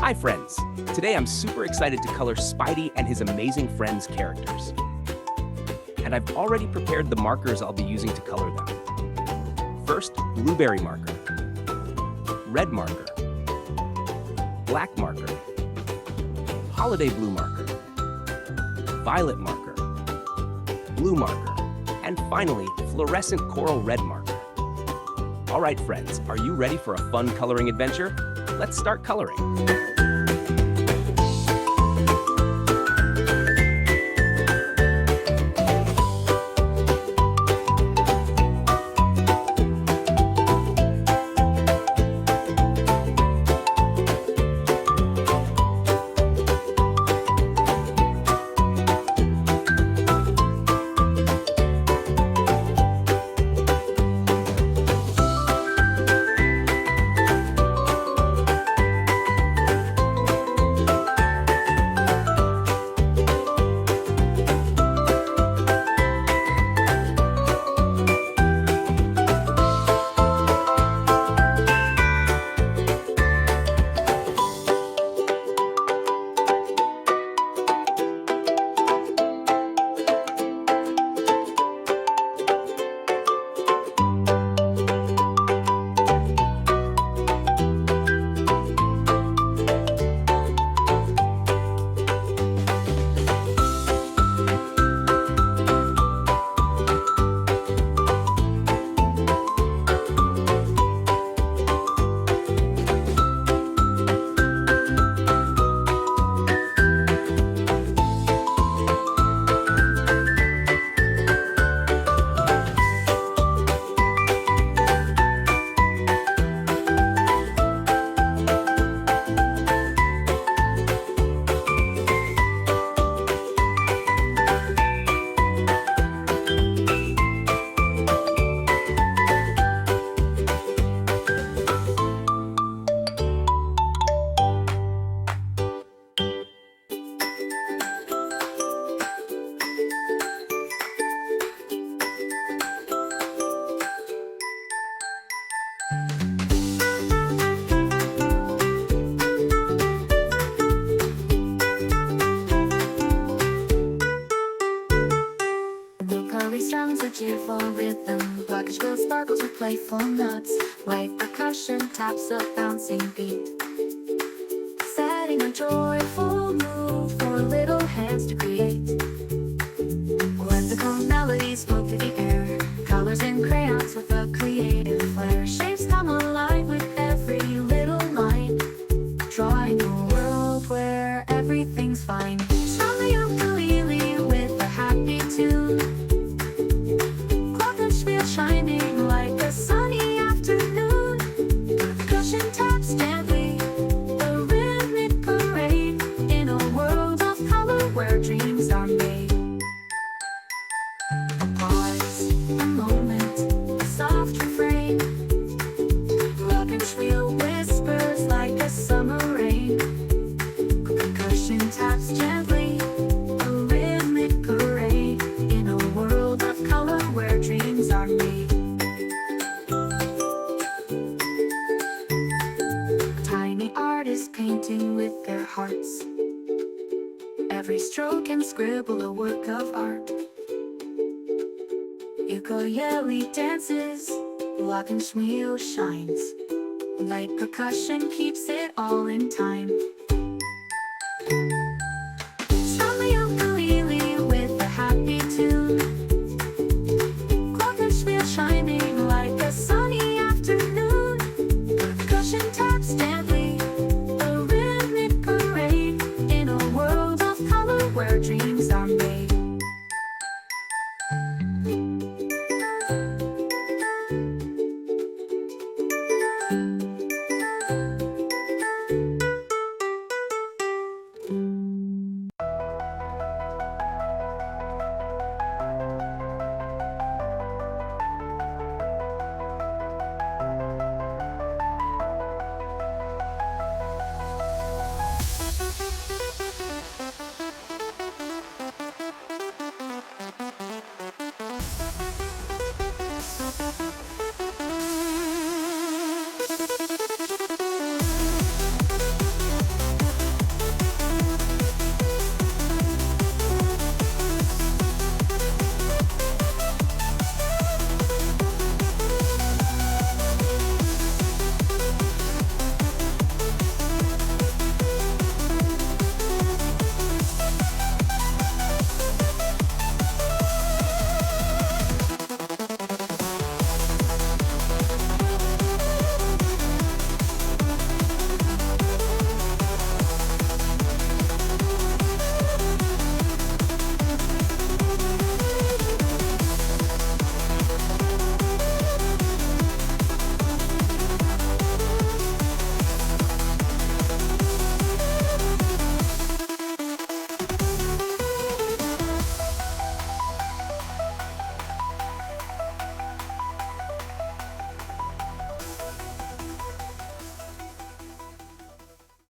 Hi friends! Today I'm super excited to color Spidey and his amazing friends characters. And I've already prepared the markers I'll be using to color them. First, blueberry marker, red marker, black marker, holiday blue marker, violet marker, blue marker, and finally, fluorescent coral red marker. All right friends, are you ready for a fun coloring adventure? Let's start coloring. Strums a cheerful rhythm, blackish gold sparkles with playful notes, white percussion taps a bouncing beat, setting a joyful mood for little hands to create. Whimsical melodies float through the air, colors and crayons with a creative flair. Shapes come alive with every little line, drawing a world where everything's fine. Strum the ukulele with a happy tune, shining like a sunny afternoon. Percussion taps gently, a rhythmic parade in a world of color where dreams are made. A pause, a moment, a soft refrain. Glockenspiel whispers like a summer rain. Percussion taps gently, a rhythmic parade in a world of color where dreams are made. Tiny artists painting with their hearts, every stroke and scribble a work of art. Ukulele dances, glockenspiel shines, light percussion keeps it all in time.